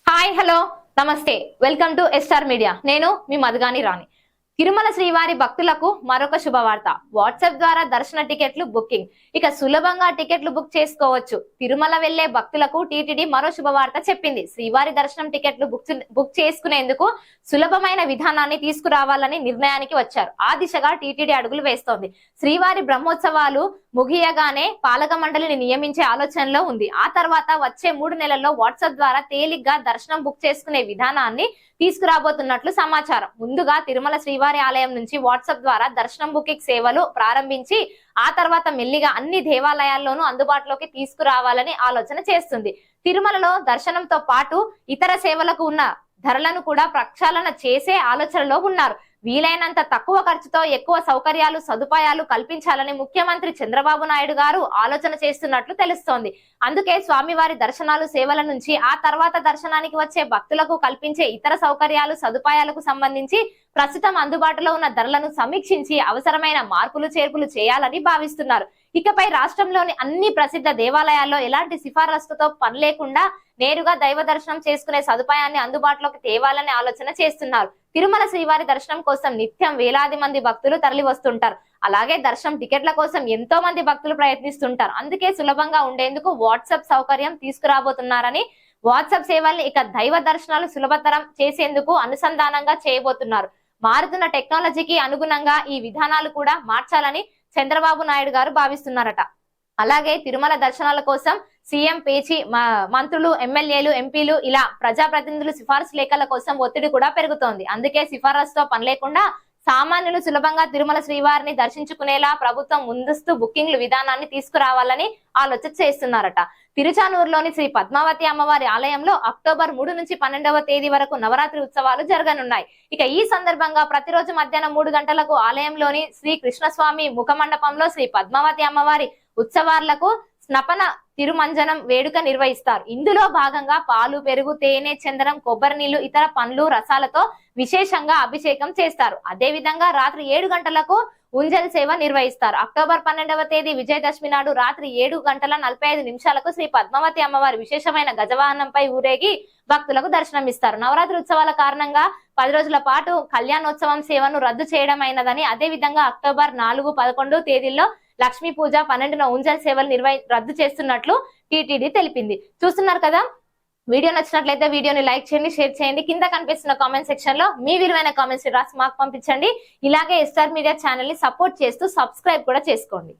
Hi hello నమస్తే welcome to SR media. నేను మీ మధుగాని రాణి. తిరుమల శ్రీవారి భక్తులకు మరొక శుభవార్త. వాట్సాప్ ద్వారా దర్శన టికెట్లు బుకింగ్. ఇక సులభంగా టికెట్లు బుక్ చేసుకోవచ్చు. తిరుమల వెళ్లే భక్తులకు టీటీడీ మరో శుభవార్త చెప్పింది. శ్రీవారి దర్శనం టికెట్లు బుక్ చేసుకునేందుకు సులభమైన విధానాన్ని తీసుకురావాలని నిర్ణయానికి వచ్చారు. ఆ దిశగా టీటీడీ అడుగులు వేస్తోంది. శ్రీవారి బ్రహ్మోత్సవాలు ముగియగానే పాలక మండలిని నియమించే ఆలోచనలో ఉంది. ఆ తర్వాత వచ్చే 3 నెలల్లో వాట్సాప్ ద్వారా తేలిగ్గా దర్శనం బుక్ చేసుకునే విధానాన్ని తీసుకురాబోతున్నట్లు సమాచారం. ముందుగా తిరుమల శ్రీవారి ఆలయం నుంచి వాట్సాప్ ద్వారా దర్శనం బుకింగ్ సేవలు ప్రారంభించి ఆ తర్వాత మెల్లిగా అన్ని దేవాలయాల్లోనూ అందుబాటులోకి తీసుకురావాలని ఆలోచన చేస్తుంది. తిరుమలలో దర్శనంతో పాటు ఇతర సేవలకు ఉన్న ధరలను కూడా ప్రక్షాళన చేసే ఆలోచనలో ఉన్నారు. వీలైనంత తక్కువ ఖర్చుతో ఎక్కువ సౌకర్యాలు సదుపాయాలు కల్పించాలని ముఖ్యమంత్రి చంద్రబాబు నాయుడు గారు ఆలోచన చేస్తున్నట్లు తెలుస్తోంది. అందుకే స్వామివారి దర్శనాలు సేవల నుంచి ఆ తర్వాత దర్శనానికి వచ్చే భక్తులకు కల్పించే ఇతర సౌకర్యాలు సదుపాయాలకు సంబంధించి ప్రస్తుతం అందుబాటులో ఉన్న ధరలను సమీక్షించి అవసరమైన మార్పులు చేర్పులు చేయాలని భావిస్తున్నారు. ఇకపై రాష్ట్రంలోని అన్ని ప్రసిద్ధ దేవాలయాల్లో ఎలాంటి సిఫారసుతో పని లేకుండా నేరుగా దైవ దర్శనం చేసుకునే సదుపాయాన్ని అందుబాటులోకి తేవాలని ఆలోచన చేస్తున్నారు. తిరుమల శ్రీవారి దర్శనం కోసం నిత్యం వేలాది మంది భక్తులు తరలి వస్తుంటారు. అలాగే దర్శనం టికెట్ల కోసం ఎంతో మంది భక్తులు ప్రయత్నిస్తుంటారు. అందుకే సులభంగా ఉండేందుకు వాట్సాప్ సౌకర్యం తీసుకురాబోతున్నారని, వాట్సాప్ సేవల్ని ఇక దైవ దర్శనాలు సులభతరం చేసేందుకు అనుసంధానంగా చేయబోతున్నారు. మారుతున్న టెక్నాలజీకి అనుగుణంగా ఈ విధానాలు కూడా మార్చాలని చంద్రబాబు నాయుడు గారు భావిస్తున్నారట. అలాగే తిరుమల దర్శనాల కోసం సీఎం పేచి మంత్రులు ఎమ్మెల్యేలు ఎంపీలు ఇలా ప్రజాప్రతినిధులు సిఫార్సు లేఖల కోసం ఒత్తిడి కూడా పెరుగుతోంది. అందుకే సిఫారసుతో పని లేకుండా సామాన్యులు సులభంగా తిరుమల శ్రీవారిని దర్శించుకునేలా ప్రభుత్వం ముందస్తు బుకింగ్లు విధానాన్ని తీసుకురావాలని ఆలోచన చేస్తున్నారట. తిరుచానూరులోని శ్రీ పద్మావతి అమ్మవారి ఆలయంలో అక్టోబర్ 3 నుంచి 12వ తేదీ వరకు నవరాత్రి ఉత్సవాలు జరగనున్నాయి. ఇక ఈ సందర్భంగా ప్రతిరోజు మధ్యాహ్నం 3 గంటలకు ఆలయంలోని శ్రీ కృష్ణస్వామి ముఖమండపంలో శ్రీ పద్మావతి అమ్మవారి ఉత్సవాలకు స్నపన తిరుమంజనం వేడుక నిర్వహిస్తారు. ఇందులో భాగంగా పాలు, పెరుగు, తేనె, చందనం, కొబ్బరి నీళ్లు, ఇతర పండ్లు, రసాలతో విశేషంగా అభిషేకం చేస్తారు. అదే విధంగా రాత్రి 7 గంటలకు ఉంజల్ సేవ నిర్వహిస్తారు. అక్టోబర్ 12వ తేదీ విజయదశమి నాడు రాత్రి 7:45 శ్రీ పద్మావతి అమ్మవారి విశేషమైన గజవాహనంపై ఊరేగి భక్తులకు దర్శనమిస్తారు. నవరాత్రి ఉత్సవాల కారణంగా 10 రోజుల పాటు కళ్యాణోత్సవం సేవను రద్దు చేయడం అయినదని, అదే విధంగా అక్టోబర్ 4, 11 తేదీల్లో లక్ష్మీ పూజ, 12న ఉంజల్ సేవలు రద్దు చేస్తున్నట్లు టీటీడీ తెలిపింది. చూస్తున్నారు కదా, వీడియో నచ్చినట్లయితే వీడియోని లైక్ చేయండి, షేర్ చేయండి. కింద కనిపిస్తున్న కామెంట్ సెక్షన్ లో మీ విలువైన కామెంట్స్ రాసి మాకు పంపించండి. ఇలాగే ఎస్ఆర్ మీడియా ఛానల్ ని సపోర్ట్ చేస్తూ సబ్స్క్రైబ్ కూడా చేసుకోండి.